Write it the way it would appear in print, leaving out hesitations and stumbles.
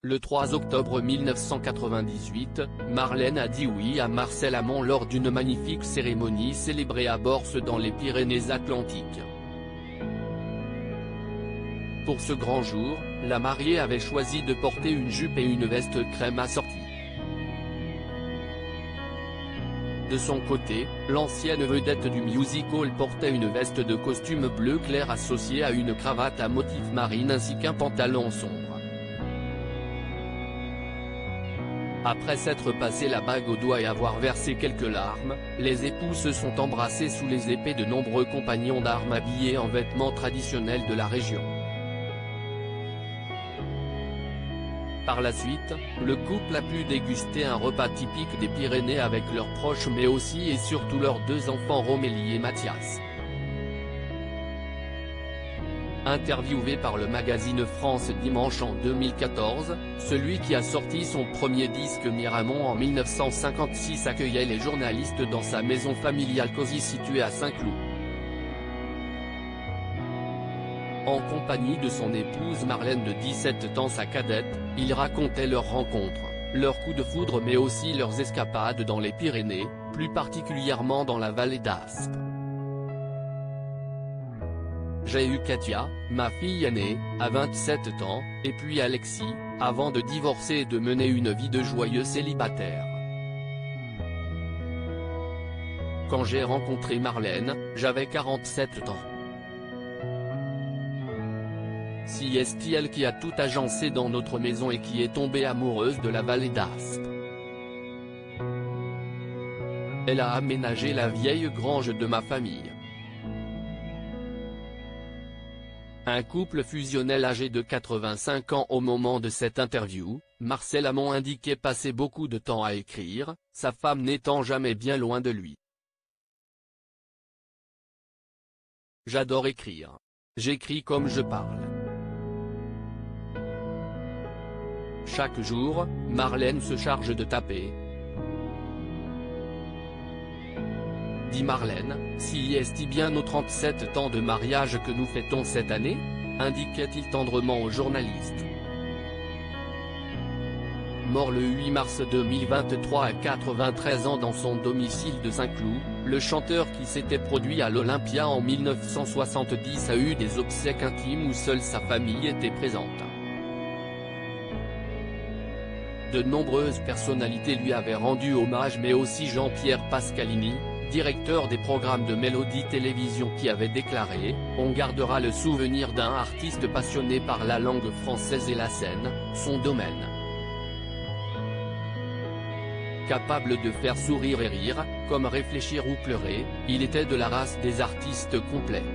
Le 3 octobre 1998, Marlène a dit oui à Marcel Amont lors d'une magnifique cérémonie célébrée à Borces dans les Pyrénées-Atlantiques. Pour ce grand jour, la mariée avait choisi de porter une jupe et une veste crème assortie. De son côté, l'ancienne vedette du musical portait une veste de costume bleu clair associée à une cravate à motif marine ainsi qu'un pantalon sombre. Après s'être passé la bague au doigt et avoir versé quelques larmes, les époux se sont embrassés sous les épées de nombreux compagnons d'armes habillés en vêtements traditionnels de la région. Par la suite, le couple a pu déguster un repas typique des Pyrénées avec leurs proches mais aussi et surtout leurs deux enfants Romélie et Mathias. Interviewé par le magazine France dimanche en 2014, celui qui a sorti son premier disque Miramont en 1956 accueillait les journalistes dans sa maison familiale cosy située à Saint-Cloud. En compagnie de son épouse Marlène de 17 ans sa cadette, ils racontaient leur rencontre, leur coup de foudre mais aussi leurs escapades dans les Pyrénées, plus particulièrement dans la vallée d'Aspe. J'ai eu Katia, ma fille aînée, à 27 ans, et puis Alexis, avant de divorcer et de mener une vie de joyeux célibataire. Quand j'ai rencontré Marlène, j'avais 47 ans. Si est elle qui a tout agencé dans notre maison et qui est tombée amoureuse de la vallée d'Aspe. Elle a aménagé la vieille grange de ma famille. Un couple fusionnel âgé de 85 ans au moment de cette interview, Marcel Amont indiquait passer beaucoup de temps à écrire, sa femme n'étant jamais bien loin de lui. J'adore écrire. J'écris comme je parle. Chaque jour, Marlène se charge de taper. Dit Marlène, si est bien nos 37 ans de mariage que nous fêtons cette année, indiquait-il tendrement au journaliste. Mort le 8 mars 2023 à 93 ans dans son domicile de Saint-Cloud, le chanteur qui s'était produit à l'Olympia en 1970 a eu des obsèques intimes où seule sa famille était présente. De nombreuses personnalités lui avaient rendu hommage mais aussi Jean-Pierre Pascalini, directeur des programmes de Mélodie Télévision qui avait déclaré « On gardera le souvenir d'un artiste passionné par la langue française et la scène, son domaine. Capable de faire sourire et rire, comme réfléchir ou pleurer, il était de la race des artistes complets.